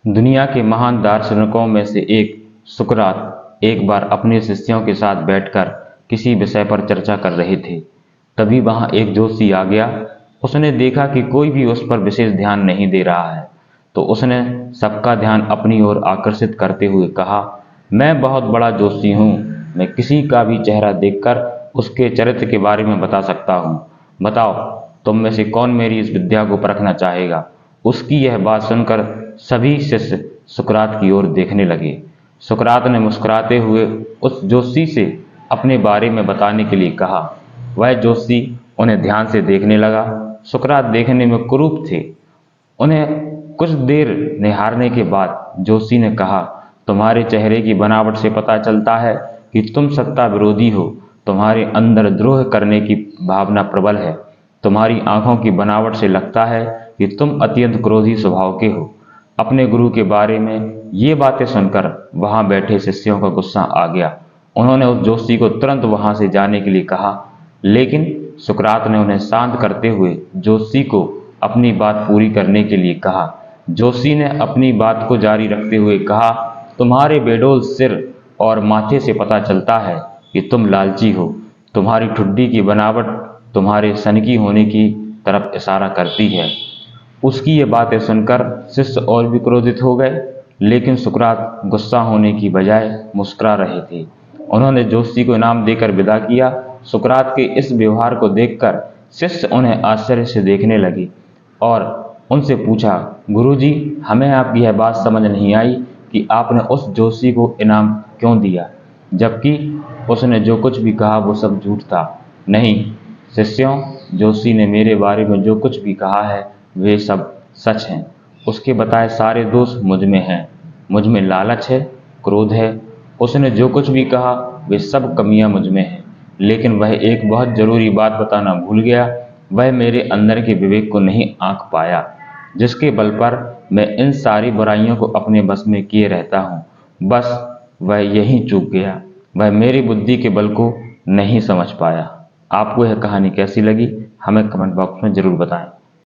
दुनिया के महान दार्शनिकों में से एक सुकरात एक बार अपने शिष्यों के साथ बैठकर किसी विषय पर चर्चा कर रहे थे। तभी वहां एक जोशी आ गया। उसने देखा कि कोई भी उस पर विशेष ध्यान नहीं दे रहा है, तो उसने सबका ध्यान अपनी ओर आकर्षित करते हुए कहा, मैं बहुत बड़ा जोशी हूँ। मैं किसी का भी चेहरा देखकर उसके चरित्र के बारे में बता सकता हूँ। बताओ, तुम में से कौन मेरी इस विद्या को परखना चाहेगा? उसकी यह बात सुनकर सभी शिष्य सुकरात की ओर देखने लगे। सुकरात ने मुस्कुराते हुए उस जोशी से अपने बारे में बताने के लिए कहा। वह जोशी उन्हें ध्यान से देखने लगा। सुकरात देखने में कुरूप थे। उन्हें कुछ देर निहारने के बाद जोशी ने कहा, तुम्हारे चेहरे की बनावट से पता चलता है कि तुम सत्ता विरोधी हो। तुम्हारे अंदर द्रोह करने की भावना प्रबल है। तुम्हारी आंखों की बनावट से लगता है कि तुम अत्यंत क्रोधी स्वभाव के हो। अपने गुरु के बारे में ये बातें सुनकर वहां बैठे शिष्यों का गुस्सा आ गया। उन्होंने उस जोशी को तुरंत वहां से जाने के लिए कहा, लेकिन सुकरात ने उन्हें शांत करते हुए जोशी को अपनी बात पूरी करने के लिए कहा। जोशी ने अपनी बात को जारी रखते हुए कहा, तुम्हारे बेडोल सिर और माथे से पता चलता है कि तुम लालची हो। तुम्हारी ठुड्डी की बनावट तुम्हारे सनकी होने की तरफ इशारा करती है। उसकी ये बातें सुनकर शिष्य और भी क्रोधित हो गए, लेकिन सुकरात गुस्सा होने की बजाय मुस्कुरा रहे थे। उन्होंने जोशी को इनाम देकर विदा किया। सुकरात के इस व्यवहार को देखकर शिष्य उन्हें आश्चर्य से देखने लगे और उनसे पूछा, गुरुजी, हमें आपकी यह बात समझ नहीं आई कि आपने उस जोशी को इनाम क्यों दिया, जबकि उसने जो कुछ भी कहा वो सब झूठ था। नहीं शिष्यों, जोशी ने मेरे बारे में जो कुछ भी कहा है वे सब सच हैं। उसके बताए सारे दोष मुझ में हैं। मुझ में लालच है, क्रोध है। उसने जो कुछ भी कहा वे सब कमियां मुझ में हैं। लेकिन वह एक बहुत जरूरी बात बताना भूल गया। वह मेरे अंदर के विवेक को नहीं आंक पाया, जिसके बल पर मैं इन सारी बुराइयों को अपने बस में किए रहता हूँ। बस वह यहीं चूक गया। वह मेरी बुद्धि के बल को नहीं समझ पाया। आपको यह कहानी कैसी लगी हमें कमेंट बॉक्स में जरूर बताएं।